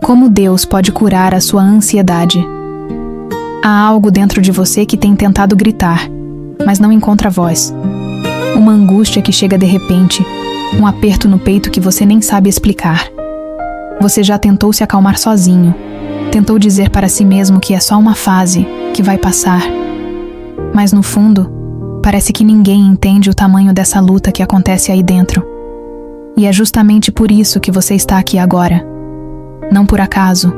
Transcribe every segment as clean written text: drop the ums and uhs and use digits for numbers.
Como Deus pode curar a sua ansiedade? Há algo dentro de você que tem tentado gritar, mas não encontra voz. Uma angústia que chega de repente, um aperto no peito que você nem sabe explicar. Você já tentou se acalmar sozinho, tentou dizer para si mesmo que é só uma fase, que vai passar. Mas no fundo, parece que ninguém entende o tamanho dessa luta que acontece aí dentro. E é justamente por isso que você está aqui agora. Não por acaso.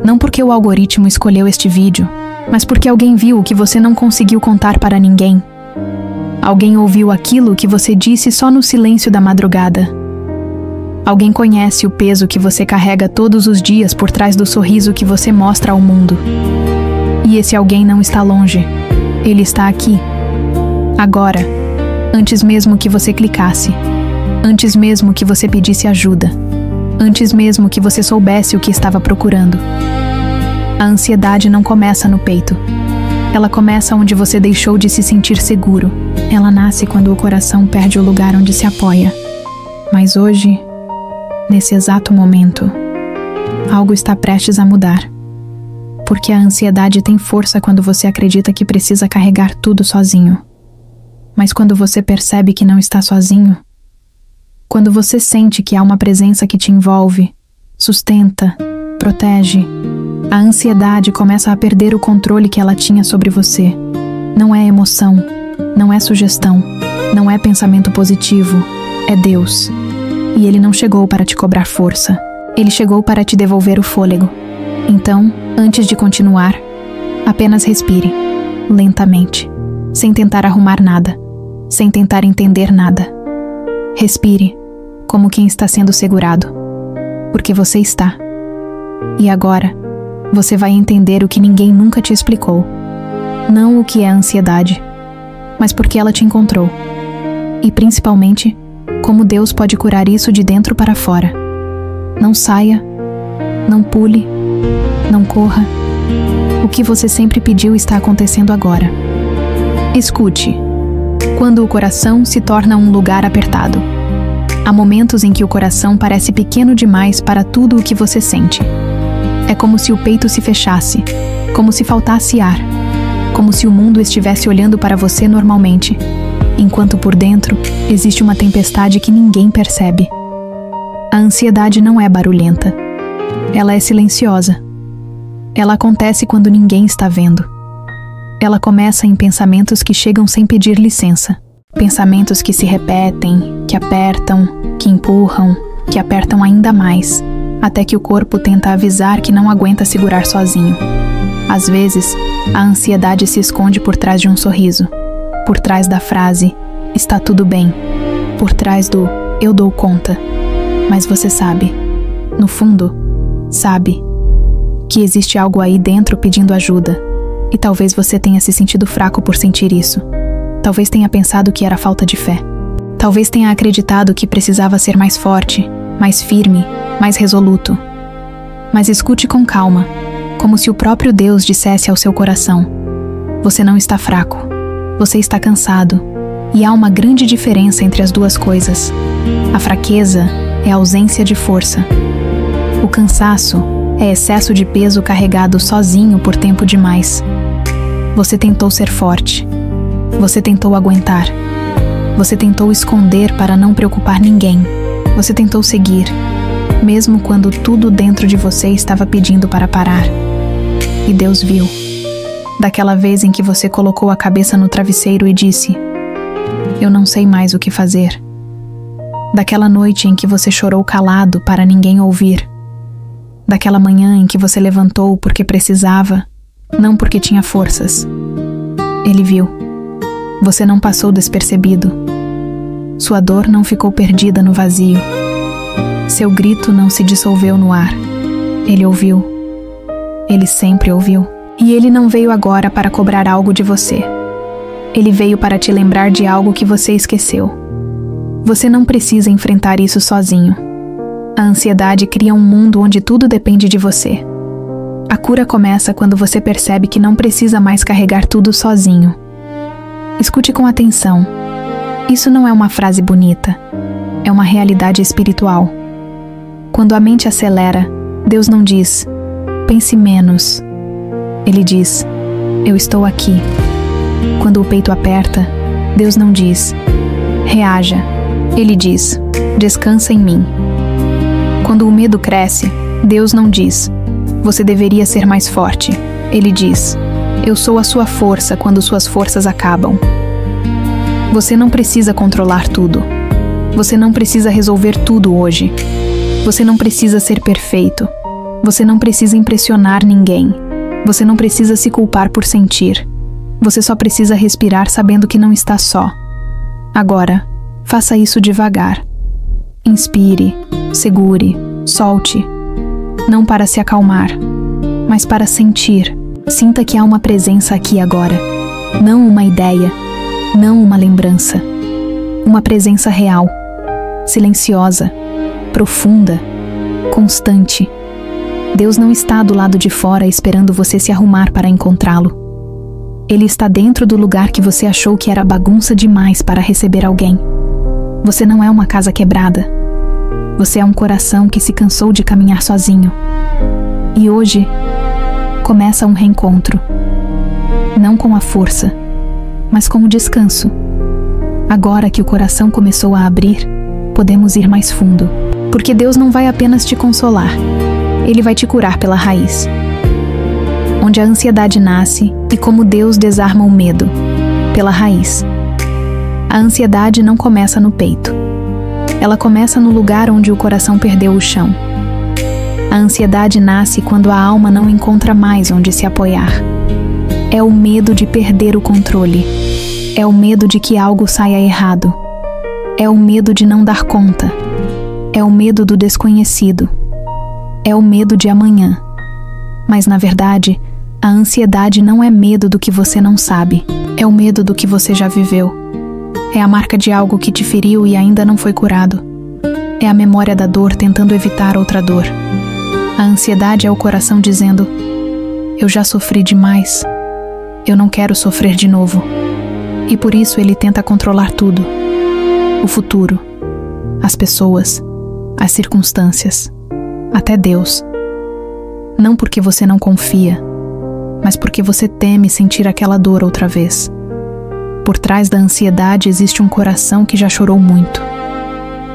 Não porque o algoritmo escolheu este vídeo, mas porque alguém viu o que você não conseguiu contar para ninguém. Alguém ouviu aquilo que você disse só no silêncio da madrugada. Alguém conhece o peso que você carrega todos os dias por trás do sorriso que você mostra ao mundo. E esse alguém não está longe. Ele está aqui. Agora. Antes mesmo que você clicasse. Antes mesmo que você pedisse ajuda. Antes mesmo que você soubesse o que estava procurando. A ansiedade não começa no peito. Ela começa onde você deixou de se sentir seguro. Ela nasce quando o coração perde o lugar onde se apoia. Mas hoje, nesse exato momento, algo está prestes a mudar. Porque a ansiedade tem força quando você acredita que precisa carregar tudo sozinho. Mas quando você percebe que não está sozinho, quando você sente que há uma presença que te envolve, sustenta, protege, a ansiedade começa a perder o controle que ela tinha sobre você. Não é emoção, não é sugestão, não é pensamento positivo, é Deus. E Ele não chegou para te cobrar força, Ele chegou para te devolver o fôlego. Então, antes de continuar, apenas respire, lentamente, sem tentar arrumar nada, sem tentar entender nada. Respire, como quem está sendo segurado, porque você está. E agora, você vai entender o que ninguém nunca te explicou. Não o que é ansiedade, mas porque ela te encontrou. E principalmente, como Deus pode curar isso de dentro para fora. Não saia, não pule, não corra. O que você sempre pediu está acontecendo agora. Escute. Quando o coração se torna um lugar apertado. Há momentos em que o coração parece pequeno demais para tudo o que você sente. É como se o peito se fechasse, como se faltasse ar, como se o mundo estivesse olhando para você normalmente, enquanto por dentro existe uma tempestade que ninguém percebe. A ansiedade não é barulhenta. Ela é silenciosa. Ela acontece quando ninguém está vendo. Ela começa em pensamentos que chegam sem pedir licença. Pensamentos que se repetem, que apertam, que empurram, que apertam ainda mais, até que o corpo tenta avisar que não aguenta segurar sozinho. Às vezes, a ansiedade se esconde por trás de um sorriso, por trás da frase, está tudo bem, por trás do eu dou conta. Mas você sabe, no fundo, sabe, que existe algo aí dentro pedindo ajuda, e talvez você tenha se sentido fraco por sentir isso. Talvez tenha pensado que era falta de fé. Talvez tenha acreditado que precisava ser mais forte, mais firme, mais resoluto. Mas escute com calma, como se o próprio Deus dissesse ao seu coração: você não está fraco, você está cansado, e há uma grande diferença entre as duas coisas. A fraqueza é a ausência de força. O cansaço é excesso de peso carregado sozinho por tempo demais. Você tentou ser forte. Você tentou aguentar. Você tentou esconder para não preocupar ninguém. Você tentou seguir, mesmo quando tudo dentro de você estava pedindo para parar. E Deus viu. Daquela vez em que você colocou a cabeça no travesseiro e disse: eu não sei mais o que fazer. Daquela noite em que você chorou calado para ninguém ouvir. Daquela manhã em que você levantou porque precisava, não porque tinha forças. Ele viu. Você não passou despercebido. Sua dor não ficou perdida no vazio. Seu grito não se dissolveu no ar. Ele ouviu. Ele sempre ouviu. E ele não veio agora para cobrar algo de você. Ele veio para te lembrar de algo que você esqueceu. Você não precisa enfrentar isso sozinho. A ansiedade cria um mundo onde tudo depende de você. A cura começa quando você percebe que não precisa mais carregar tudo sozinho. Escute com atenção. Isso não é uma frase bonita. É uma realidade espiritual. Quando a mente acelera, Deus não diz, pense menos. Ele diz, eu estou aqui. Quando o peito aperta, Deus não diz, reaja. Ele diz, descansa em mim. Quando o medo cresce, Deus não diz, você deveria ser mais forte. Ele diz, eu sou a sua força quando suas forças acabam. Você não precisa controlar tudo. Você não precisa resolver tudo hoje. Você não precisa ser perfeito. Você não precisa impressionar ninguém. Você não precisa se culpar por sentir. Você só precisa respirar sabendo que não está só. Agora, faça isso devagar. Inspire, segure, solte. Não para se acalmar, mas para sentir. Sinta que há uma presença aqui agora. Não uma ideia, não uma lembrança. Uma presença real, silenciosa, profunda, constante. Deus não está do lado de fora esperando você se arrumar para encontrá-lo. Ele está dentro do lugar que você achou que era bagunça demais para receber alguém. Você não é uma casa quebrada. Você é um coração que se cansou de caminhar sozinho. E hoje, começa um reencontro. Não com a força, mas com o descanso. Agora que o coração começou a abrir, podemos ir mais fundo. Porque Deus não vai apenas te consolar. Ele vai te curar pela raiz. Onde a ansiedade nasce e como Deus desarma o medo, pela raiz. A ansiedade não começa no peito. Ela começa no lugar onde o coração perdeu o chão. A ansiedade nasce quando a alma não encontra mais onde se apoiar. É o medo de perder o controle. É o medo de que algo saia errado. É o medo de não dar conta. É o medo do desconhecido. É o medo de amanhã. Mas, na verdade, a ansiedade não é medo do que você não sabe. É o medo do que você já viveu. É a marca de algo que te feriu e ainda não foi curado. É a memória da dor tentando evitar outra dor. A ansiedade é o coração dizendo, eu já sofri demais. Eu não quero sofrer de novo. E por isso ele tenta controlar tudo. O futuro, as pessoas, as circunstâncias, até Deus. Não porque você não confia, mas porque você teme sentir aquela dor outra vez. Por trás da ansiedade existe um coração que já chorou muito,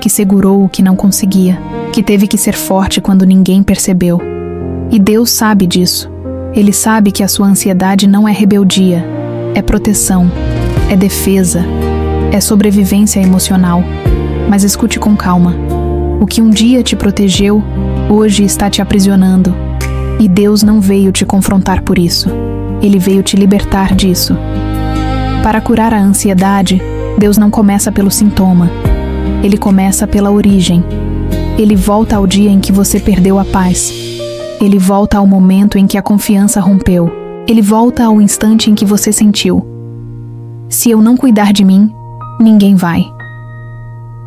que segurou o que não conseguia, que teve que ser forte quando ninguém percebeu. E Deus sabe disso. Ele sabe que a sua ansiedade não é rebeldia, é proteção, é defesa, é sobrevivência emocional. Mas escute com calma. O que um dia te protegeu, hoje está te aprisionando. E Deus não veio te confrontar por isso. Ele veio te libertar disso. Para curar a ansiedade, Deus não começa pelo sintoma. Ele começa pela origem. Ele volta ao dia em que você perdeu a paz. Ele volta ao momento em que a confiança rompeu. Ele volta ao instante em que você sentiu: se eu não cuidar de mim, ninguém vai.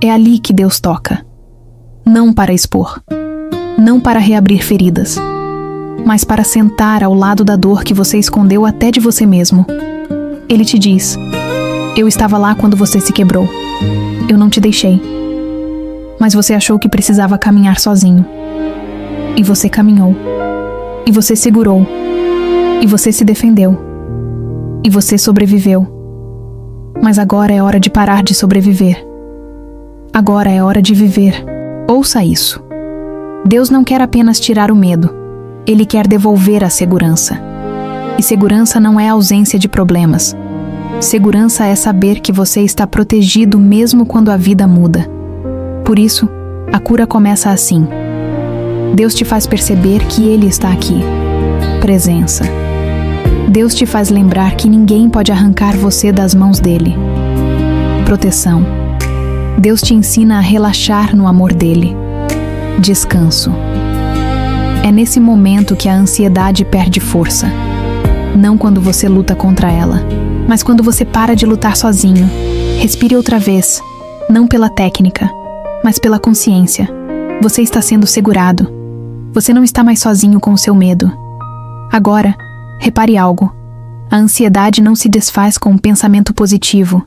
É ali que Deus toca. Não para expor, não para reabrir feridas, mas para sentar ao lado da dor que você escondeu até de você mesmo. Ele te diz: eu estava lá quando você se quebrou. Eu não te deixei. Mas você achou que precisava caminhar sozinho. E você caminhou. E você segurou. E você se defendeu. E você sobreviveu. Mas agora é hora de parar de sobreviver. Agora é hora de viver. Ouça isso. Deus não quer apenas tirar o medo. Ele quer devolver a segurança. E segurança não é ausência de problemas. Segurança é saber que você está protegido mesmo quando a vida muda. Por isso, a cura começa assim. Deus te faz perceber que Ele está aqui. Presença. Deus te faz lembrar que ninguém pode arrancar você das mãos dele. Proteção. Deus te ensina a relaxar no amor dele. Descanso. É nesse momento que a ansiedade perde força. Não quando você luta contra ela, mas quando você para de lutar sozinho. Respire outra vez, não pela técnica, mas pela consciência. Você está sendo segurado. Você não está mais sozinho com o seu medo. Agora, repare algo. A ansiedade não se desfaz com um pensamento positivo.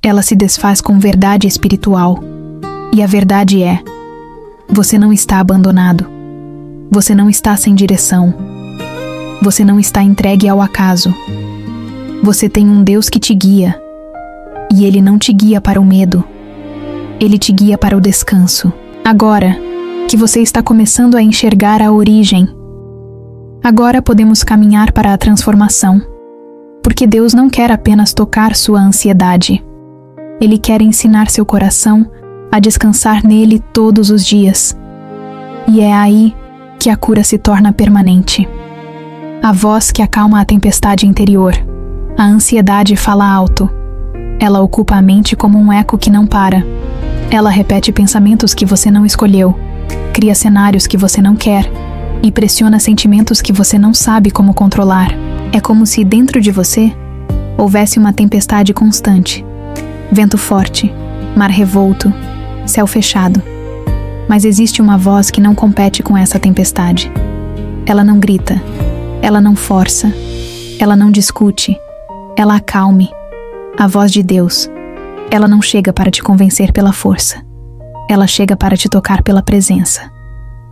Ela se desfaz com verdade espiritual. E a verdade é: você não está abandonado. Você não está sem direção. Você não está entregue ao acaso. Você tem um Deus que te guia. E Ele não te guia para o medo. Ele te guia para o descanso. Agora que você está começando a enxergar a origem, agora podemos caminhar para a transformação. Porque Deus não quer apenas tocar sua ansiedade. Ele quer ensinar seu coração a descansar nele todos os dias. E é aí que a cura se torna permanente. A voz que acalma a tempestade interior. A ansiedade fala alto. Ela ocupa a mente como um eco que não para. Ela repete pensamentos que você não escolheu, cria cenários que você não quer e pressiona sentimentos que você não sabe como controlar. É como se dentro de você houvesse uma tempestade constante. Vento forte, mar revolto, céu fechado. Mas existe uma voz que não compete com essa tempestade. Ela não grita, ela não força, ela não discute, ela acalme. A voz de Deus. Ela não chega para te convencer pela força. Ela chega para te tocar pela presença.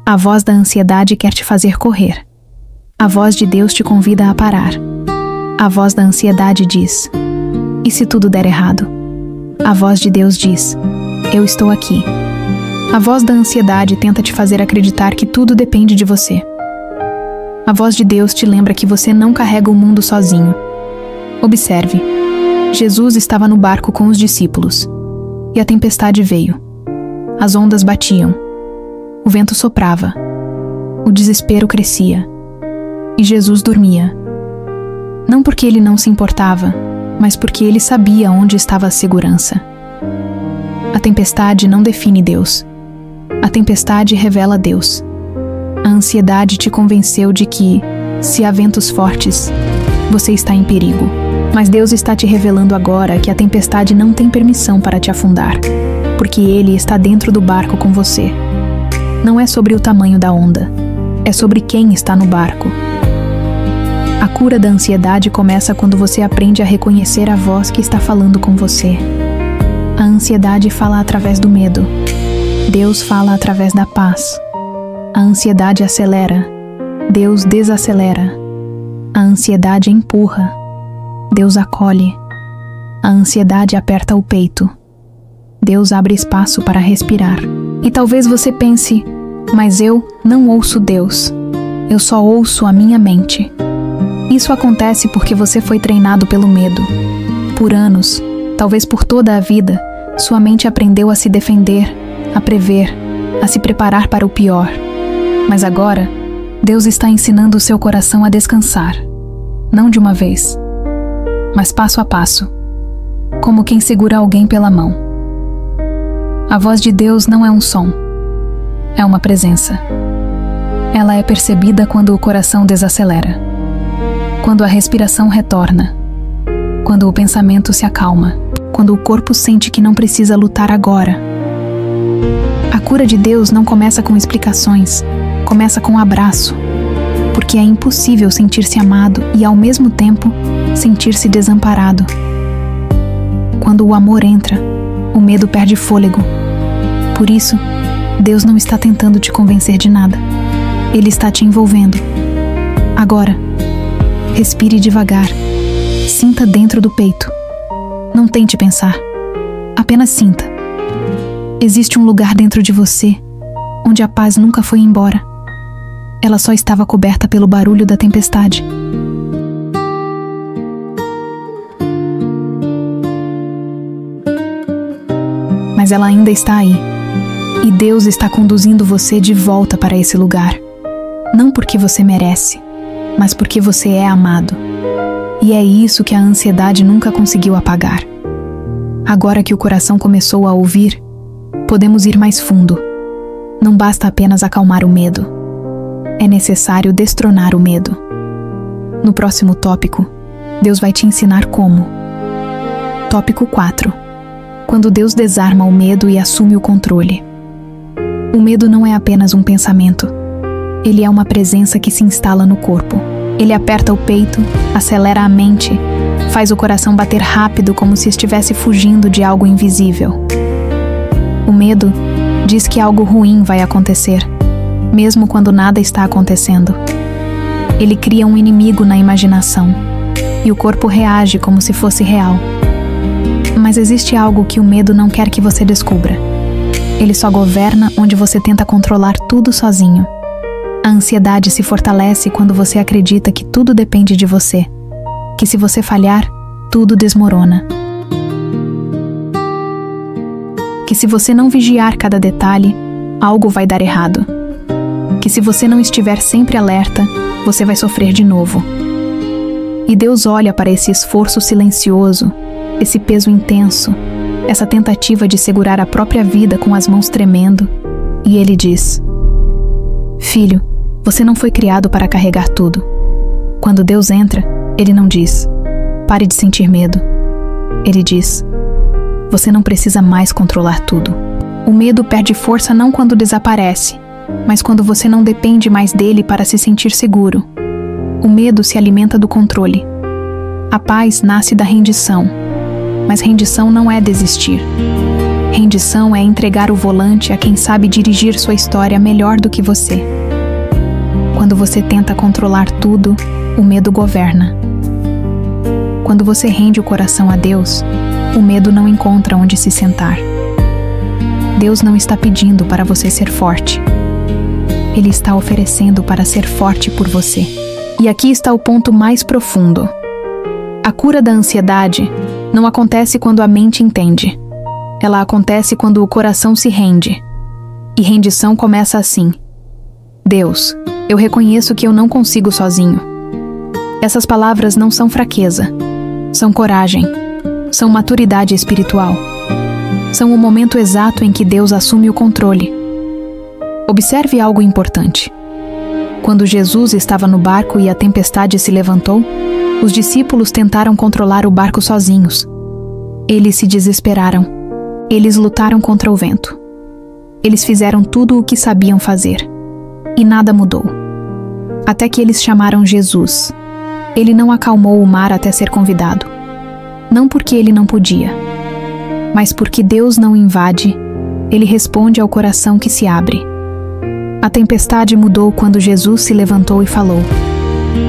A voz da ansiedade quer te fazer correr. A voz de Deus te convida a parar. A voz da ansiedade diz: e se tudo der errado? A voz de Deus diz: eu estou aqui. A voz da ansiedade tenta te fazer acreditar que tudo depende de você. A voz de Deus te lembra que você não carrega o mundo sozinho. Observe. Jesus estava no barco com os discípulos. E a tempestade veio. As ondas batiam. O vento soprava. O desespero crescia. E Jesus dormia. Não porque ele não se importava, mas porque ele sabia onde estava a segurança. A tempestade não define Deus. A tempestade revela Deus. A ansiedade te convenceu de que, se há ventos fortes, você está em perigo. Mas Deus está te revelando agora que a tempestade não tem permissão para te afundar, porque Ele está dentro do barco com você. Não é sobre o tamanho da onda, é sobre quem está no barco. A cura da ansiedade começa quando você aprende a reconhecer a voz que está falando com você. A ansiedade fala através do medo. Deus fala através da paz. A ansiedade acelera. Deus desacelera. A ansiedade empurra. Deus acolhe. A ansiedade aperta o peito. Deus abre espaço para respirar. E talvez você pense: mas eu não ouço Deus. Eu só ouço a minha mente. Isso acontece porque você foi treinado pelo medo. Por anos, talvez por toda a vida, sua mente aprendeu a se defender, a prever, a se preparar para o pior. Mas agora, Deus está ensinando o seu coração a descansar. Não de uma vez, mas passo a passo, como quem segura alguém pela mão. A voz de Deus não é um som, é uma presença. Ela é percebida quando o coração desacelera, quando a respiração retorna, quando o pensamento se acalma, quando o corpo sente que não precisa lutar agora. A cura de Deus não começa com explicações, começa com um abraço, porque é impossível sentir-se amado e, ao mesmo tempo, sentir-se desamparado. Quando o amor entra, o medo perde fôlego. Por isso, Deus não está tentando te convencer de nada. Ele está te envolvendo. Agora, respire devagar. Sinta dentro do peito. Não tente pensar. Apenas sinta. Existe um lugar dentro de você onde a paz nunca foi embora. Ela só estava coberta pelo barulho da tempestade. Mas ela ainda está aí. E Deus está conduzindo você de volta para esse lugar. Não porque você merece, mas porque você é amado. E é isso que a ansiedade nunca conseguiu apagar. Agora que o coração começou a ouvir, podemos ir mais fundo. Não basta apenas acalmar o medo. É necessário destronar o medo. No próximo tópico, Deus vai te ensinar como. Tópico 4. Quando Deus desarma o medo e assume o controle. O medo não é apenas um pensamento. Ele é uma presença que se instala no corpo. Ele aperta o peito, acelera a mente, faz o coração bater rápido como se estivesse fugindo de algo invisível. O medo diz que algo ruim vai acontecer. mesmo quando nada está acontecendo. Ele cria um inimigo na imaginação, e o corpo reage como se fosse real. Mas existe algo que o medo não quer que você descubra. Ele só governa onde você tenta controlar tudo sozinho. A ansiedade se fortalece quando você acredita que tudo depende de você, que se você falhar, tudo desmorona. Que se você não vigiar cada detalhe, algo vai dar errado. Que se você não estiver sempre alerta, você vai sofrer de novo. E Deus olha para esse esforço silencioso, esse peso intenso, essa tentativa de segurar a própria vida com as mãos tremendo, e Ele diz: Filho, você não foi criado para carregar tudo. Quando Deus entra, Ele não diz: pare de sentir medo. Ele diz: você não precisa mais controlar tudo. O medo perde força não quando desaparece, mas quando você não depende mais dele para se sentir seguro. O medo se alimenta do controle. A paz nasce da rendição, mas rendição não é desistir. Rendição é entregar o volante a quem sabe dirigir sua história melhor do que você. Quando você tenta controlar tudo, o medo governa. Quando você rende o coração a Deus, o medo não encontra onde se sentar. Deus não está pedindo para você ser forte. Ele está oferecendo para ser forte por você. E aqui está o ponto mais profundo. A cura da ansiedade não acontece quando a mente entende. Ela acontece quando o coração se rende. E rendição começa assim: Deus, eu reconheço que eu não consigo sozinho. Essas palavras não são fraqueza, são coragem, são maturidade espiritual. São o momento exato em que Deus assume o controle. Observe algo importante. Quando Jesus estava no barco e a tempestade se levantou, os discípulos tentaram controlar o barco sozinhos. Eles se desesperaram. Eles lutaram contra o vento. Eles fizeram tudo o que sabiam fazer. E nada mudou. Até que eles chamaram Jesus. Ele não acalmou o mar até ser convidado. Não porque ele não podia, mas porque Deus não invade, ele responde ao coração que se abre. A tempestade mudou quando Jesus se levantou e falou.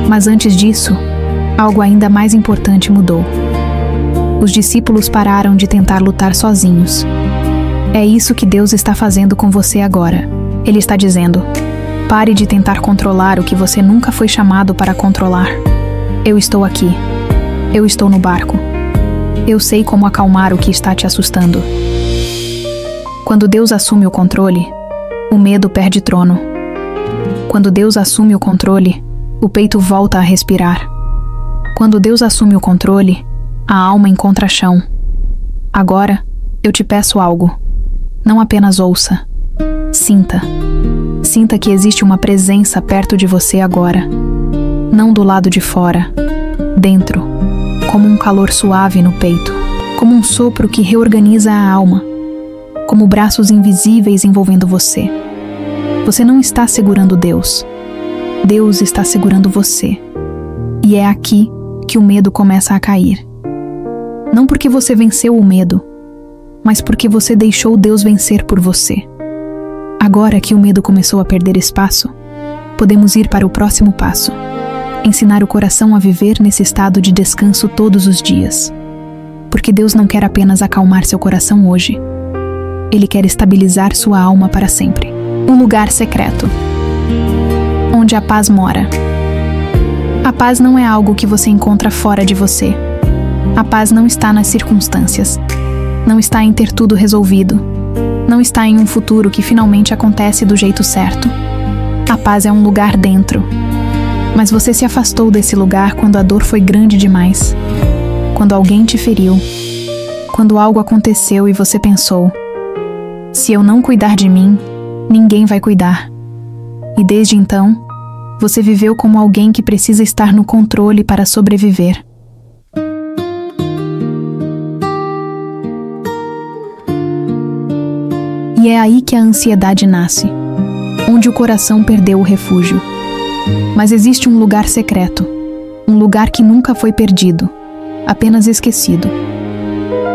Mas antes disso, algo ainda mais importante mudou. Os discípulos pararam de tentar lutar sozinhos. É isso que Deus está fazendo com você agora. Ele está dizendo: pare de tentar controlar o que você nunca foi chamado para controlar. Eu estou aqui. Eu estou no barco. Eu sei como acalmar o que está te assustando. Quando Deus assume o controle, o medo perde trono. Quando Deus assume o controle, o peito volta a respirar. Quando Deus assume o controle, a alma encontra chão. Agora, eu te peço algo. Não apenas ouça. Sinta. Sinta que existe uma presença perto de você agora. Não do lado de fora. Dentro. Como um calor suave no peito. Como um sopro que reorganiza a alma. Como braços invisíveis envolvendo você. Você não está segurando Deus. Deus está segurando você. E é aqui que o medo começa a cair. Não porque você venceu o medo, mas porque você deixou Deus vencer por você. Agora que o medo começou a perder espaço, podemos ir para o próximo passo. Ensinar o coração a viver nesse estado de descanso todos os dias. Porque Deus não quer apenas acalmar seu coração hoje. Ele quer estabilizar sua alma para sempre. Um lugar secreto, onde a paz mora. A paz não é algo que você encontra fora de você. A paz não está nas circunstâncias. Não está em ter tudo resolvido. Não está em um futuro que finalmente acontece do jeito certo. A paz é um lugar dentro. Mas você se afastou desse lugar quando a dor foi grande demais. Quando alguém te feriu. Quando algo aconteceu e você pensou: se eu não cuidar de mim, ninguém vai cuidar. E desde então, você viveu como alguém que precisa estar no controle para sobreviver. E é aí que a ansiedade nasce, onde o coração perdeu o refúgio. Mas existe um lugar secreto, um lugar que nunca foi perdido, apenas esquecido.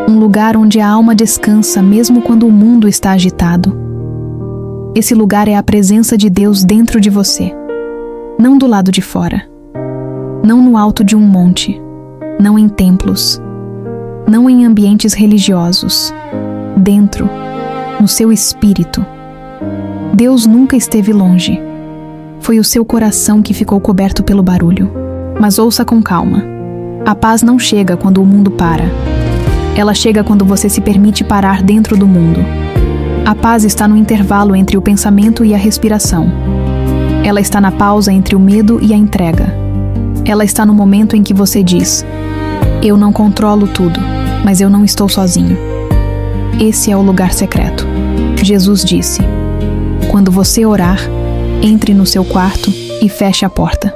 Um lugar onde a alma descansa mesmo quando o mundo está agitado. Esse lugar é a presença de Deus dentro de você. Não do lado de fora. Não no alto de um monte. Não em templos. Não em ambientes religiosos. Dentro, no seu espírito. Deus nunca esteve longe. Foi o seu coração que ficou coberto pelo barulho. Mas ouça com calma. A paz não chega quando o mundo para. Ela chega quando você se permite parar dentro do mundo. A paz está no intervalo entre o pensamento e a respiração. Ela está na pausa entre o medo e a entrega. Ela está no momento em que você diz: eu não controlo tudo, mas eu não estou sozinho. Esse é o lugar secreto. Jesus disse: quando você orar, entre no seu quarto e feche a porta.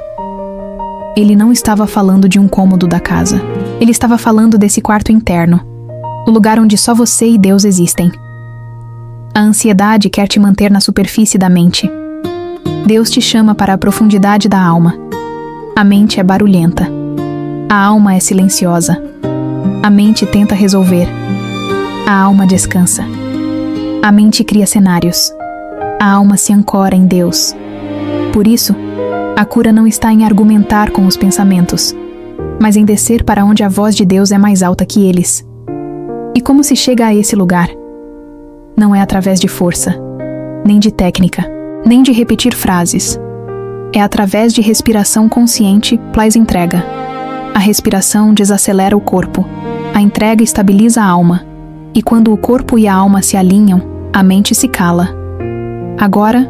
Ele não estava falando de um cômodo da casa. Ele estava falando desse quarto interno, o lugar onde só você e Deus existem. A ansiedade quer te manter na superfície da mente. Deus te chama para a profundidade da alma. A mente é barulhenta. A alma é silenciosa. A mente tenta resolver. A alma descansa. A mente cria cenários. A alma se ancora em Deus. Por isso, a cura não está em argumentar com os pensamentos, mas em descer para onde a voz de Deus é mais alta que eles. E como se chega a esse lugar? Não é através de força, nem de técnica, nem de repetir frases. É através de respiração consciente + entrega. A respiração desacelera o corpo, a entrega estabiliza a alma, e quando o corpo e a alma se alinham, a mente se cala. Agora,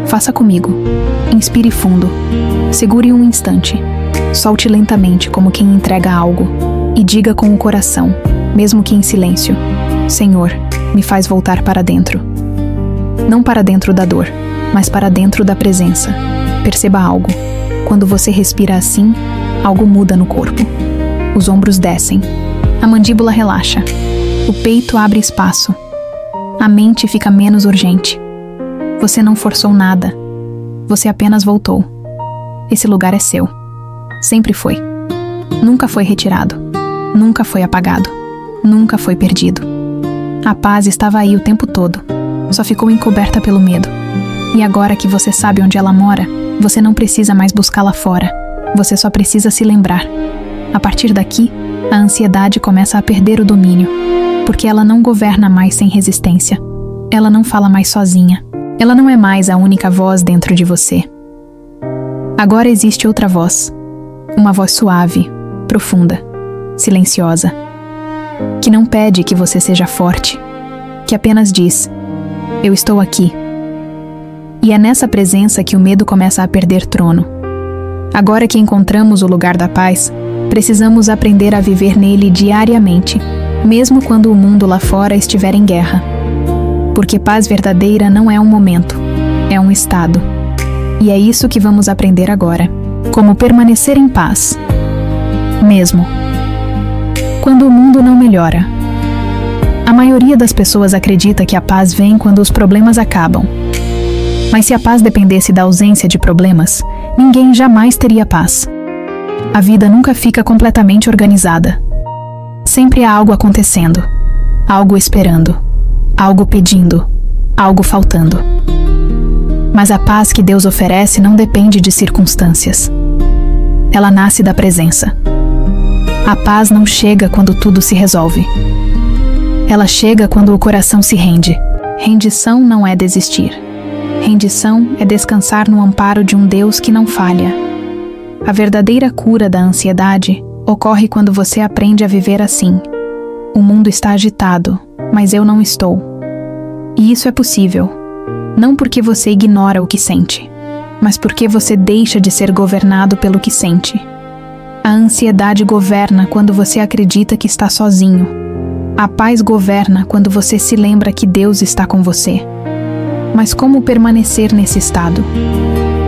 faça comigo. Inspire fundo. Segure um instante. Solte lentamente como quem entrega algo. E diga com o coração, mesmo que em silêncio: Senhor, me faz voltar para dentro. Não para dentro da dor, mas para dentro da presença. Perceba algo. Quando você respira assim, algo muda no corpo. Os ombros descem. A mandíbula relaxa. O peito abre espaço. A mente fica menos urgente. Você não forçou nada. Você apenas voltou. Esse lugar é seu. Sempre foi. Nunca foi retirado. Nunca foi apagado. Nunca foi perdido. A paz estava aí o tempo todo. Só ficou encoberta pelo medo. E agora que você sabe onde ela mora, você não precisa mais buscá-la fora. Você só precisa se lembrar. A partir daqui, a ansiedade começa a perder o domínio, porque ela não governa mais sem resistência. Ela não fala mais sozinha. Ela não é mais a única voz dentro de você. Agora existe outra voz. Uma voz suave, profunda, silenciosa, que não pede que você seja forte, que apenas diz: eu estou aqui. E é nessa presença que o medo começa a perder trono. Agora que encontramos o lugar da paz, precisamos aprender a viver nele diariamente, mesmo quando o mundo lá fora estiver em guerra. Porque paz verdadeira não é um momento, é um estado. E é isso que vamos aprender agora. Como permanecer em paz. Mesmo quando o mundo não melhora. A maioria das pessoas acredita que a paz vem quando os problemas acabam. Mas se a paz dependesse da ausência de problemas, ninguém jamais teria paz. A vida nunca fica completamente organizada. Sempre há algo acontecendo, algo esperando, algo pedindo, algo faltando. Mas a paz que Deus oferece não depende de circunstâncias. Ela nasce da presença. A paz não chega quando tudo se resolve. Ela chega quando o coração se rende. Rendição não é desistir. Rendição é descansar no amparo de um Deus que não falha. A verdadeira cura da ansiedade ocorre quando você aprende a viver assim. O mundo está agitado, mas eu não estou. E isso é possível, não porque você ignora o que sente, mas porque você deixa de ser governado pelo que sente. A ansiedade governa quando você acredita que está sozinho. A paz governa quando você se lembra que Deus está com você. Mas como permanecer nesse estado?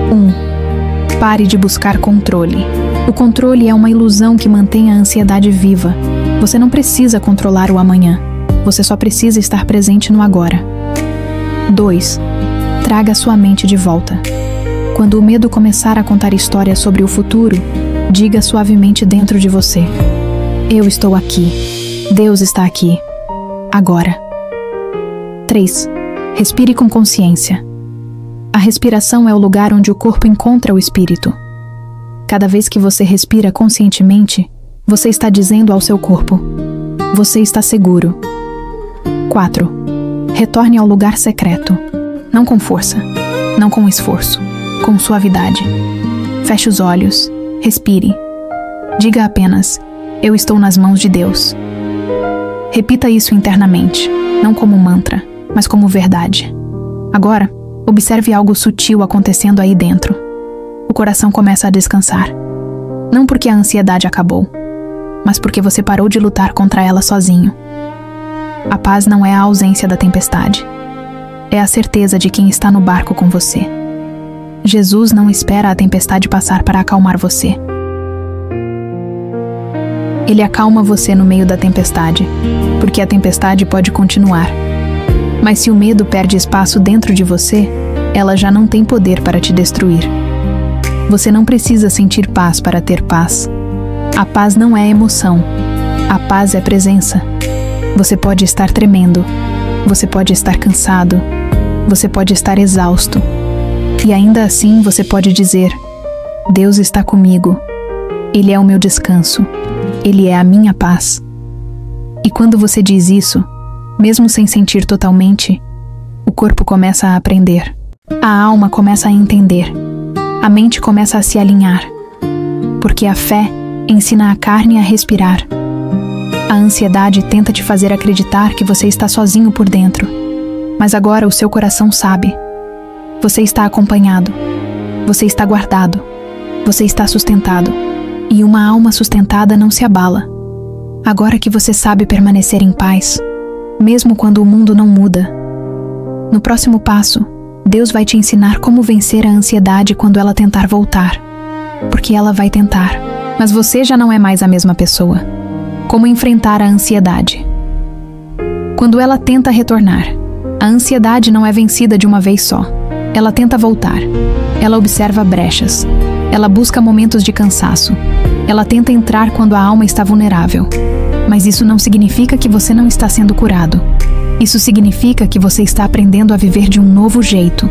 1. Pare de buscar controle. O controle é uma ilusão que mantém a ansiedade viva. Você não precisa controlar o amanhã. Você só precisa estar presente no agora. 2. Traga sua mente de volta. Quando o medo começar a contar histórias sobre o futuro, diga suavemente dentro de você: eu estou aqui. Deus está aqui. Agora. 3. Respire com consciência. A respiração é o lugar onde o corpo encontra o espírito. Cada vez que você respira conscientemente, você está dizendo ao seu corpo: você está seguro. 4. Retorne ao lugar secreto. Não com força, não com esforço, com suavidade. Feche os olhos, respire. Diga apenas: eu estou nas mãos de Deus. Repita isso internamente, não como mantra, mas como verdade. Agora, observe algo sutil acontecendo aí dentro. O coração começa a descansar. Não porque a ansiedade acabou, mas porque você parou de lutar contra ela sozinho. A paz não é a ausência da tempestade. É a certeza de quem está no barco com você. Jesus não espera a tempestade passar para acalmar você. Ele acalma você no meio da tempestade, porque a tempestade pode continuar. Mas se o medo perde espaço dentro de você, ela já não tem poder para te destruir. Você não precisa sentir paz para ter paz. A paz não é emoção. A paz é presença. Você pode estar tremendo. Você pode estar cansado. Você pode estar exausto. E ainda assim você pode dizer: Deus está comigo. Ele é o meu descanso. Ele é a minha paz. E quando você diz isso, mesmo sem sentir totalmente, o corpo começa a aprender. A alma começa a entender. A mente começa a se alinhar. Porque a fé ensina a carne a respirar. A ansiedade tenta te fazer acreditar que você está sozinho por dentro. Mas agora o seu coração sabe. Você está acompanhado. Você está guardado. Você está sustentado. E uma alma sustentada não se abala. Agora que você sabe permanecer em paz, mesmo quando o mundo não muda. No próximo passo, Deus vai te ensinar como vencer a ansiedade quando ela tentar voltar. Porque ela vai tentar, mas você já não é mais a mesma pessoa. Como enfrentar a ansiedade? Quando ela tenta retornar, a ansiedade não é vencida de uma vez só. Ela tenta voltar. Ela observa brechas. Ela busca momentos de cansaço. Ela tenta entrar quando a alma está vulnerável. Mas isso não significa que você não está sendo curado. Isso significa que você está aprendendo a viver de um novo jeito.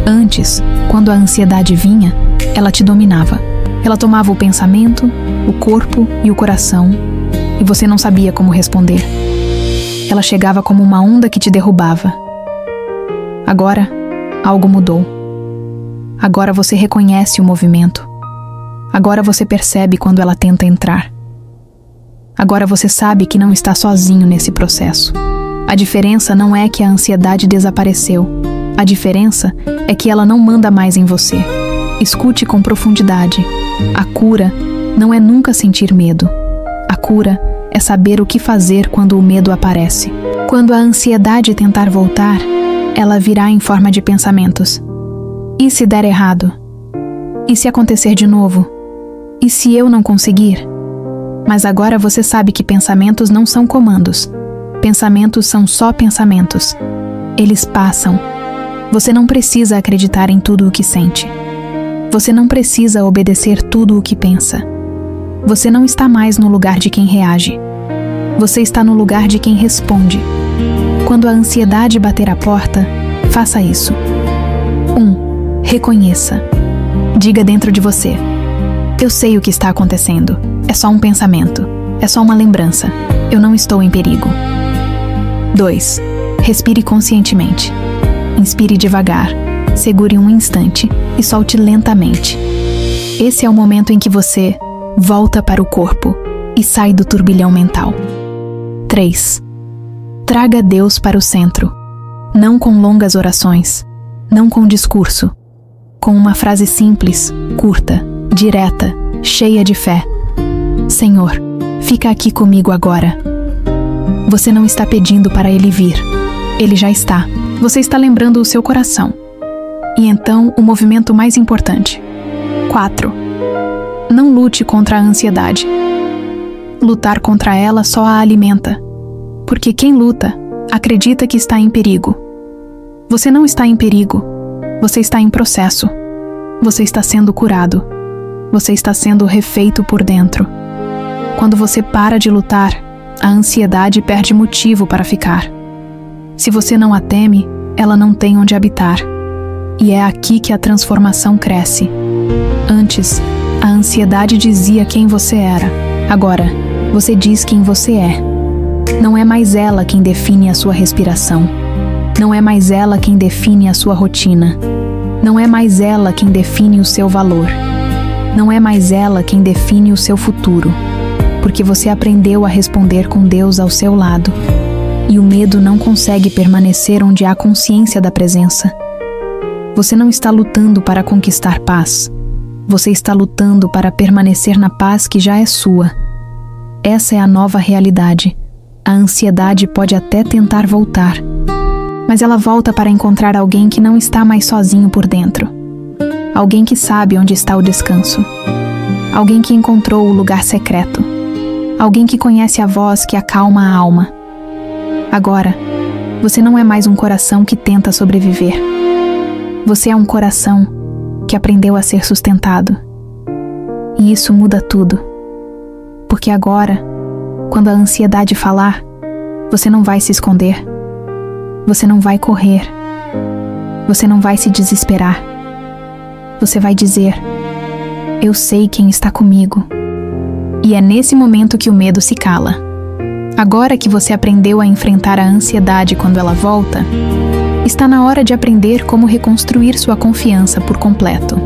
Antes, quando a ansiedade vinha, ela te dominava. Ela tomava o pensamento, o corpo e o coração, e você não sabia como responder. Ela chegava como uma onda que te derrubava. Agora, algo mudou. Agora você reconhece o movimento. Agora você percebe quando ela tenta entrar. Agora você sabe que não está sozinho nesse processo. A diferença não é que a ansiedade desapareceu. A diferença é que ela não manda mais em você. Escute com profundidade. A cura não é nunca sentir medo. A cura é saber o que fazer quando o medo aparece. Quando a ansiedade tentar voltar, ela virá em forma de pensamentos. E se der errado? E se acontecer de novo? E se eu não conseguir? Mas agora você sabe que pensamentos não são comandos. Pensamentos são só pensamentos. Eles passam. Você não precisa acreditar em tudo o que sente. Você não precisa obedecer tudo o que pensa. Você não está mais no lugar de quem reage. Você está no lugar de quem responde. Quando a ansiedade bater a porta, faça isso. 1. Reconheça. Diga dentro de você: eu sei o que está acontecendo. É só um pensamento. É só uma lembrança. Eu não estou em perigo. 2. Respire conscientemente. Inspire devagar. Segure um instante e solte lentamente. Esse é o momento em que você volta para o corpo e sai do turbilhão mental. 3. Traga Deus para o centro. Não com longas orações. Não com discurso. Com uma frase simples, curta, direta, cheia de fé. Senhor, fica aqui comigo agora. Você não está pedindo para Ele vir. Ele já está. Você está lembrando o seu coração. E então, o movimento mais importante. 4. Não lute contra a ansiedade. Lutar contra ela só a alimenta. Porque quem luta, acredita que está em perigo. Você não está em perigo. Você está em processo. Você está sendo curado. Você está sendo refeito por dentro. Quando você para de lutar, a ansiedade perde motivo para ficar. Se você não a teme, ela não tem onde habitar. E é aqui que a transformação cresce. Antes, a ansiedade dizia quem você era. Agora, você diz quem você é. Não é mais ela quem define a sua respiração. Não é mais ela quem define a sua rotina. Não é mais ela quem define o seu valor. Não é mais ela quem define o seu futuro. Porque você aprendeu a responder com Deus ao seu lado. E o medo não consegue permanecer onde há consciência da presença. Você não está lutando para conquistar paz. Você está lutando para permanecer na paz que já é sua. Essa é a nova realidade. A ansiedade pode até tentar voltar, mas ela volta para encontrar alguém que não está mais sozinho por dentro. Alguém que sabe onde está o descanso. Alguém que encontrou o lugar secreto. Alguém que conhece a voz que acalma a alma. Agora, você não é mais um coração que tenta sobreviver. Você é um coração que aprendeu a ser sustentado. E isso muda tudo. Porque agora, quando a ansiedade falar, você não vai se esconder. Você não vai correr. Você não vai se desesperar. Você vai dizer: eu sei quem está comigo. E é nesse momento que o medo se cala. Agora que você aprendeu a enfrentar a ansiedade quando ela volta, está na hora de aprender como reconstruir sua confiança por completo.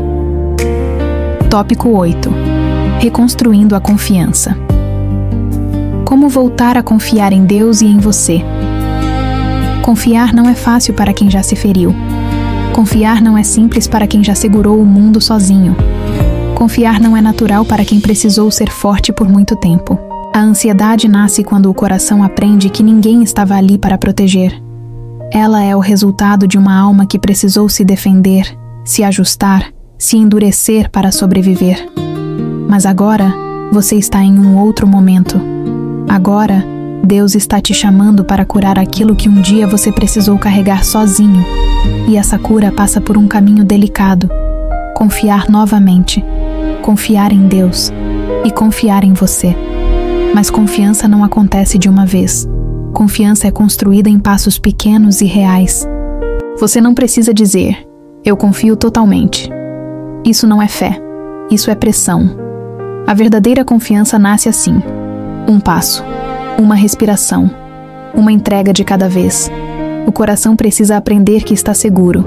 Tópico 8. Reconstruindo a confiança. Como voltar a confiar em Deus e em você? Confiar não é fácil para quem já se feriu. Confiar não é simples para quem já segurou o mundo sozinho. Confiar não é natural para quem precisou ser forte por muito tempo. A ansiedade nasce quando o coração aprende que ninguém estava ali para proteger. Ela é o resultado de uma alma que precisou se defender, se ajustar, se endurecer para sobreviver. Mas agora, você está em um outro momento. Agora, Deus está te chamando para curar aquilo que um dia você precisou carregar sozinho. E essa cura passa por um caminho delicado. Confiar novamente. Confiar em Deus. E confiar em você. Mas confiança não acontece de uma vez. Confiança é construída em passos pequenos e reais. Você não precisa dizer: eu confio totalmente. Isso não é fé. Isso é pressão. A verdadeira confiança nasce assim. Um passo. Uma respiração. Uma entrega de cada vez. O coração precisa aprender que está seguro.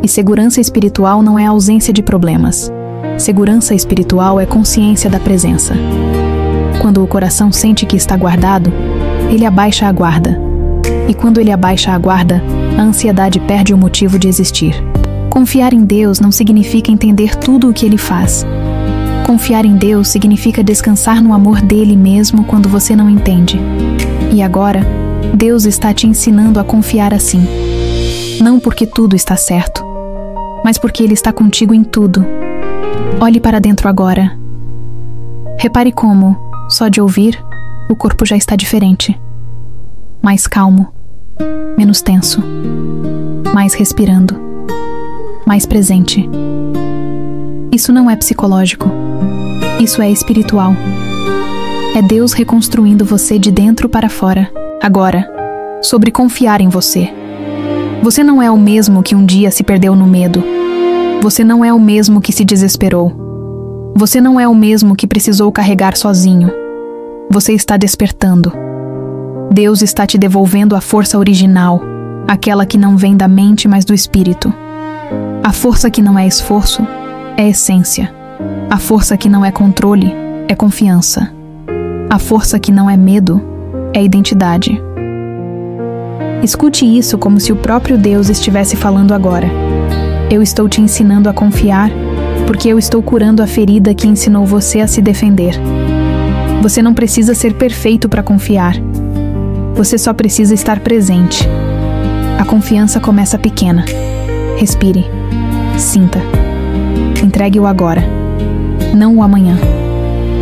E segurança espiritual não é ausência de problemas. Segurança espiritual é consciência da presença. Quando o coração sente que está guardado, ele abaixa a guarda. E quando ele abaixa a guarda, a ansiedade perde o motivo de existir. Confiar em Deus não significa entender tudo o que Ele faz. Confiar em Deus significa descansar no amor dele mesmo quando você não entende. E agora, Deus está te ensinando a confiar assim. Não porque tudo está certo, mas porque Ele está contigo em tudo. Olhe para dentro agora. Repare como, só de ouvir, o corpo já está diferente. Mais calmo, menos tenso, mais respirando, mais presente. Isso não é psicológico. Isso é espiritual. É Deus reconstruindo você de dentro para fora. Agora, sobre confiar em você. Você não é o mesmo que um dia se perdeu no medo. Você não é o mesmo que se desesperou. Você não é o mesmo que precisou carregar sozinho. Você está despertando. Deus está te devolvendo a força original, aquela que não vem da mente, mas do espírito. A força que não é esforço é essência. A força que não é controle é confiança. A força que não é medo é identidade. Escute isso como se o próprio Deus estivesse falando agora. Eu estou te ensinando a confiar, porque eu estou curando a ferida que ensinou você a se defender. Você não precisa ser perfeito para confiar. Você só precisa estar presente. A confiança começa pequena. Respire. Sinta. Entregue o agora. Não o amanhã.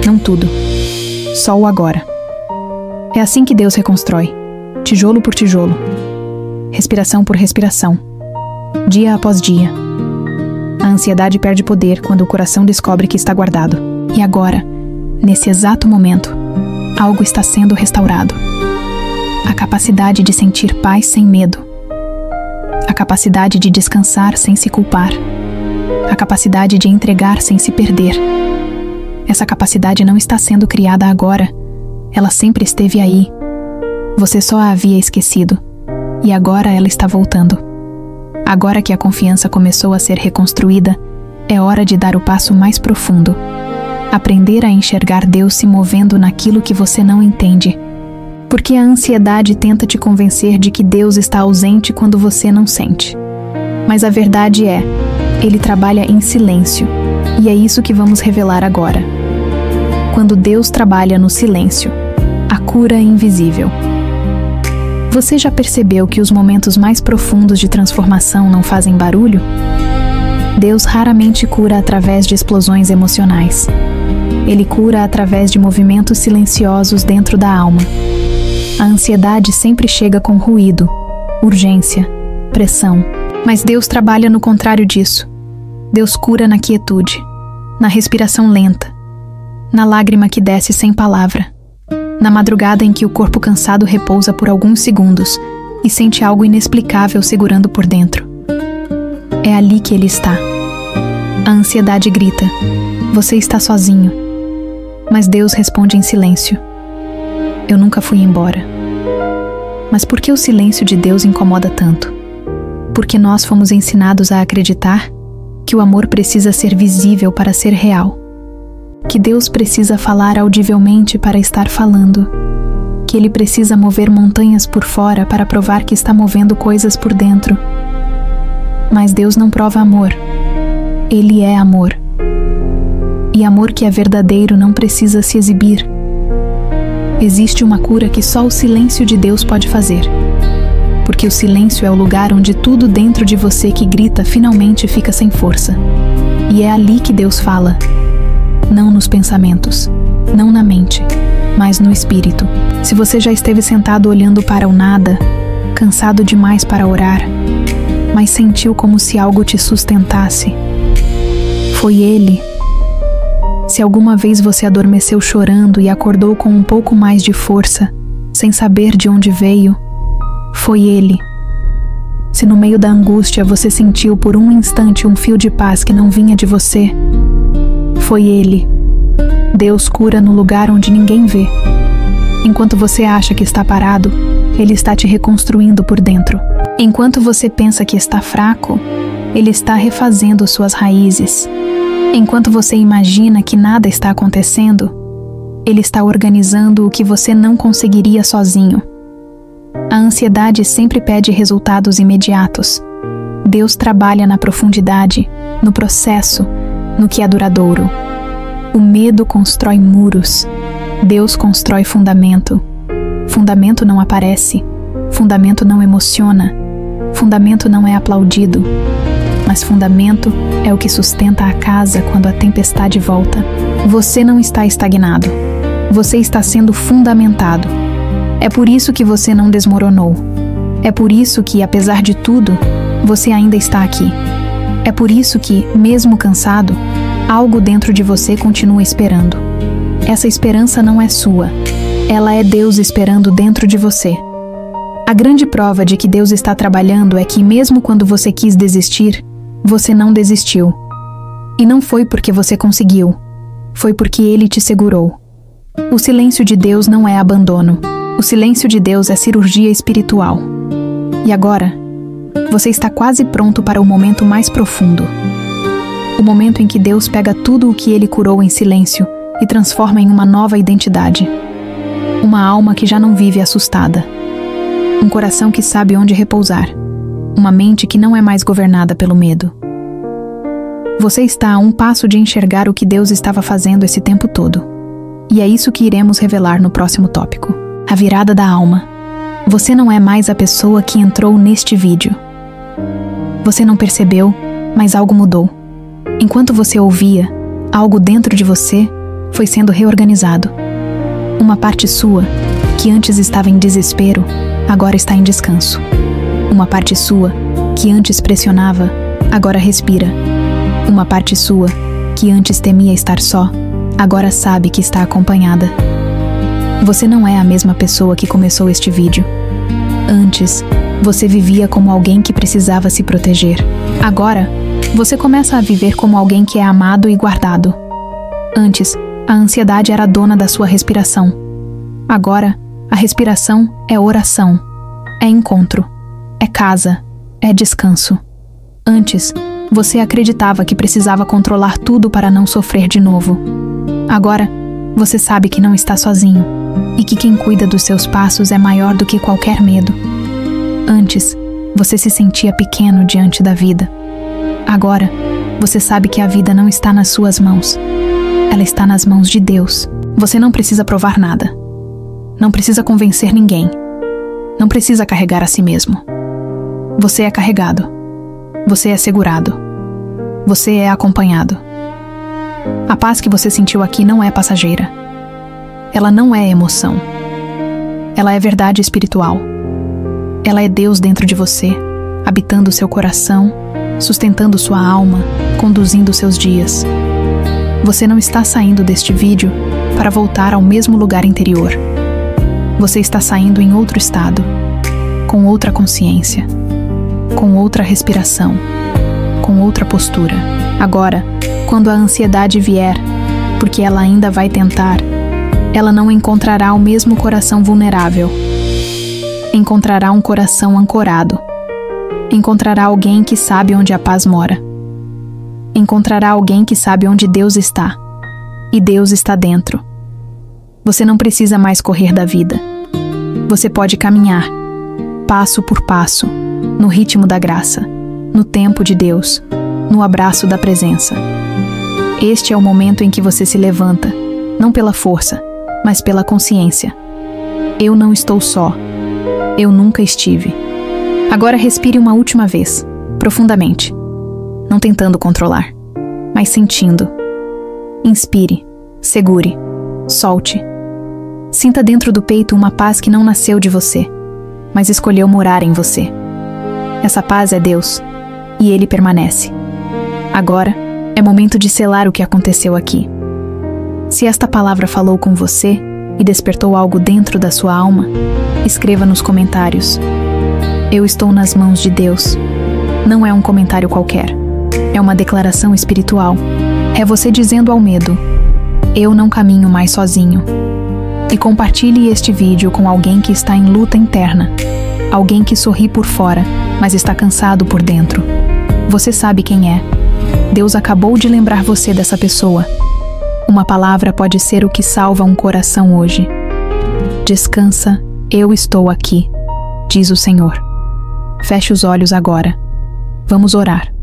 Não tudo. Só o agora. É assim que Deus reconstrói. Tijolo por tijolo. Respiração por respiração. Dia após dia. A ansiedade perde poder quando o coração descobre que está guardado. E agora, nesse exato momento, algo está sendo restaurado. A capacidade de sentir paz sem medo. a capacidade de descansar sem se culpar, a capacidade de entregar sem se perder. Essa capacidade não está sendo criada agora, ela sempre esteve aí. Você só a havia esquecido, e agora ela está voltando. Agora que a confiança começou a ser reconstruída, é hora de dar o passo mais profundo. Aprender a enxergar Deus se movendo naquilo que você não entende. Porque a ansiedade tenta te convencer de que Deus está ausente quando você não sente. Mas a verdade é, Ele trabalha em silêncio, e é isso que vamos revelar agora. Quando Deus trabalha no silêncio, a cura é invisível. Você já percebeu que os momentos mais profundos de transformação não fazem barulho? Deus raramente cura através de explosões emocionais. Ele cura através de movimentos silenciosos dentro da alma. A ansiedade sempre chega com ruído, urgência, pressão. Mas Deus trabalha no contrário disso. Deus cura na quietude, na respiração lenta, na lágrima que desce sem palavra, na madrugada em que o corpo cansado repousa por alguns segundos e sente algo inexplicável segurando por dentro. É ali que Ele está. A ansiedade grita: você está sozinho. Mas Deus responde em silêncio: eu nunca fui embora. Mas por que o silêncio de Deus incomoda tanto? Porque nós fomos ensinados a acreditar que o amor precisa ser visível para ser real, que Deus precisa falar audivelmente para estar falando, que Ele precisa mover montanhas por fora para provar que está movendo coisas por dentro. Mas Deus não prova amor. Ele é amor. E amor que é verdadeiro não precisa se exibir. Existe uma cura que só o silêncio de Deus pode fazer. Porque o silêncio é o lugar onde tudo dentro de você que grita finalmente fica sem força. E é ali que Deus fala. Não nos pensamentos, não na mente, mas no espírito. Se você já esteve sentado olhando para o nada, cansado demais para orar, mas sentiu como se algo te sustentasse, foi Ele. Se alguma vez você adormeceu chorando e acordou com um pouco mais de força, sem saber de onde veio, foi Ele. Se no meio da angústia você sentiu por um instante um fio de paz que não vinha de você, foi Ele. Deus cura no lugar onde ninguém vê. Enquanto você acha que está parado, Ele está te reconstruindo por dentro. Enquanto você pensa que está fraco, Ele está refazendo suas raízes. Enquanto você imagina que nada está acontecendo, Ele está organizando o que você não conseguiria sozinho. A ansiedade sempre pede resultados imediatos. Deus trabalha na profundidade, no processo, no que é duradouro. O medo constrói muros. Deus constrói fundamento. Fundamento não aparece. Fundamento não emociona. Fundamento não é aplaudido. Mas fundamento é o que sustenta a casa quando a tempestade volta. Você não está estagnado. Você está sendo fundamentado. É por isso que você não desmoronou. É por isso que, apesar de tudo, você ainda está aqui. É por isso que, mesmo cansado, algo dentro de você continua esperando. Essa esperança não é sua. Ela é Deus esperando dentro de você. A grande prova de que Deus está trabalhando é que, mesmo quando você quis desistir, você não desistiu. E não foi porque você conseguiu. Foi porque Ele te segurou. O silêncio de Deus não é abandono. O silêncio de Deus é cirurgia espiritual. E agora, você está quase pronto para o momento mais profundo. O momento em que Deus pega tudo o que Ele curou em silêncio e transforma em uma nova identidade. Uma alma que já não vive assustada. Um coração que sabe onde repousar. Uma mente que não é mais governada pelo medo. Você está a um passo de enxergar o que Deus estava fazendo esse tempo todo. E é isso que iremos revelar no próximo tópico. A virada da alma. Você não é mais a pessoa que entrou neste vídeo. Você não percebeu, mas algo mudou. Enquanto você ouvia, algo dentro de você foi sendo reorganizado. Uma parte sua, que antes estava em desespero, agora está em descanso. Uma parte sua, que antes pressionava, agora respira. Uma parte sua, que antes temia estar só, agora sabe que está acompanhada. Você não é a mesma pessoa que começou este vídeo. Antes, você vivia como alguém que precisava se proteger. Agora, você começa a viver como alguém que é amado e guardado. Antes, a ansiedade era dona da sua respiração. Agora, a respiração é oração, é encontro, é casa, é descanso. Antes, você acreditava que precisava controlar tudo para não sofrer de novo. Agora, você sabe que não está sozinho e que quem cuida dos seus passos é maior do que qualquer medo. Antes, você se sentia pequeno diante da vida. Agora, você sabe que a vida não está nas suas mãos. Ela está nas mãos de Deus. Você não precisa provar nada. Não precisa convencer ninguém. Não precisa carregar a si mesmo. Você é carregado. Você é segurado. Você é acompanhado. A paz que você sentiu aqui não é passageira. Ela não é emoção. Ela é verdade espiritual. Ela é Deus dentro de você, habitando seu coração, sustentando sua alma, conduzindo seus dias. Você não está saindo deste vídeo para voltar ao mesmo lugar interior. Você está saindo em outro estado, com outra consciência, com outra respiração, com outra postura. Agora, quando a ansiedade vier, porque ela ainda vai tentar, ela não encontrará o mesmo coração vulnerável. Encontrará um coração ancorado. Encontrará alguém que sabe onde a paz mora. Encontrará alguém que sabe onde Deus está. E Deus está dentro. Você não precisa mais correr da vida. Você pode caminhar, passo por passo, no ritmo da graça, no tempo de Deus, no abraço da presença. Este é o momento em que você se levanta, não pela força, mas pela consciência. Eu não estou só. Eu nunca estive. Agora respire uma última vez, profundamente. Não tentando controlar, mas sentindo. Inspire, segure, solte. Sinta dentro do peito uma paz que não nasceu de você, mas escolheu morar em você. Essa paz é Deus, e Ele permanece. Agora é momento de selar o que aconteceu aqui. Se esta palavra falou com você e despertou algo dentro da sua alma, escreva nos comentários. Eu estou nas mãos de Deus. Não é um comentário qualquer. É uma declaração espiritual. É você dizendo ao medo: eu não caminho mais sozinho. E compartilhe este vídeo com alguém que está em luta interna. Alguém que sorri por fora, mas está cansado por dentro. Você sabe quem é. Deus acabou de lembrar você dessa pessoa. Uma palavra pode ser o que salva um coração hoje. Descansa, eu estou aqui, diz o Senhor. Feche os olhos agora. Vamos orar.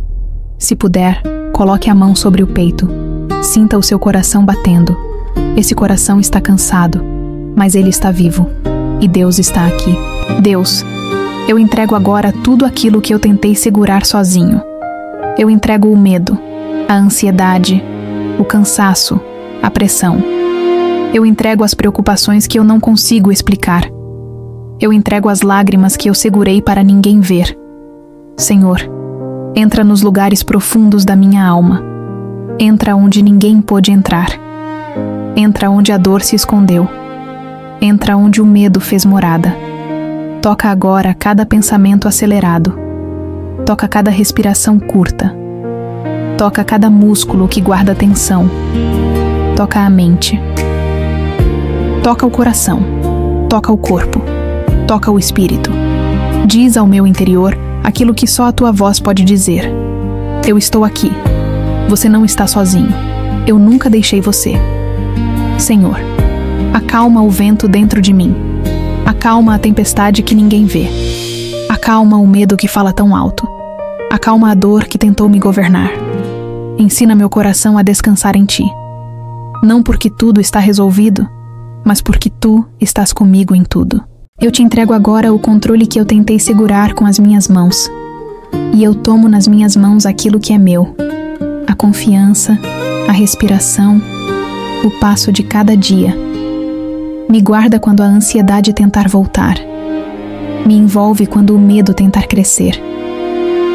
Se puder, coloque a mão sobre o peito. Sinta o seu coração batendo. Esse coração está cansado, mas ele está vivo. E Deus está aqui. Deus, eu entrego agora tudo aquilo que eu tentei segurar sozinho. Eu entrego o medo, a ansiedade, o cansaço, a pressão. Eu entrego as preocupações que eu não consigo explicar. Eu entrego as lágrimas que eu segurei para ninguém ver. Senhor, entra nos lugares profundos da minha alma. Entra onde ninguém pôde entrar. Entra onde a dor se escondeu. Entra onde o medo fez morada. Toca agora cada pensamento acelerado. Toca cada respiração curta. Toca cada músculo que guarda tensão. Toca a mente. Toca o coração. Toca o corpo. Toca o espírito. Diz ao meu interior aquilo que só a tua voz pode dizer. Eu estou aqui. Você não está sozinho. Eu nunca deixei você. Senhor, acalma o vento dentro de mim. Acalma a tempestade que ninguém vê. Acalma o medo que fala tão alto. Acalma a dor que tentou me governar. Ensina meu coração a descansar em ti. Não porque tudo está resolvido, mas porque tu estás comigo em tudo. Eu te entrego agora o controle que eu tentei segurar com as minhas mãos. E eu tomo nas minhas mãos aquilo que é meu. A confiança, a respiração, o passo de cada dia. Me guarda quando a ansiedade tentar voltar. Me envolve quando o medo tentar crescer.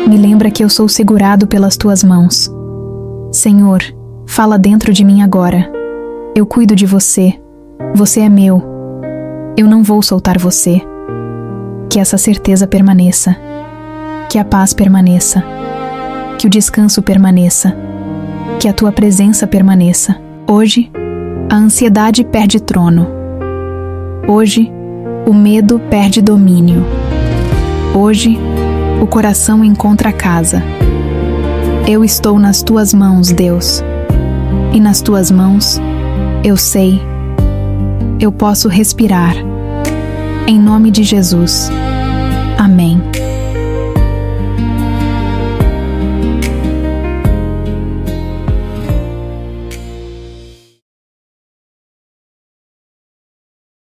Me lembra que eu sou segurado pelas tuas mãos. Senhor, fala dentro de mim agora. Eu cuido de você. Você é meu. Eu não vou soltar você. Que essa certeza permaneça, que a paz permaneça, que o descanso permaneça, que a tua presença permaneça. Hoje, a ansiedade perde trono. Hoje, o medo perde domínio. Hoje, o coração encontra casa. Eu estou nas tuas mãos, Deus, e nas tuas mãos, eu sei, eu posso respirar. Em nome de Jesus. Amém.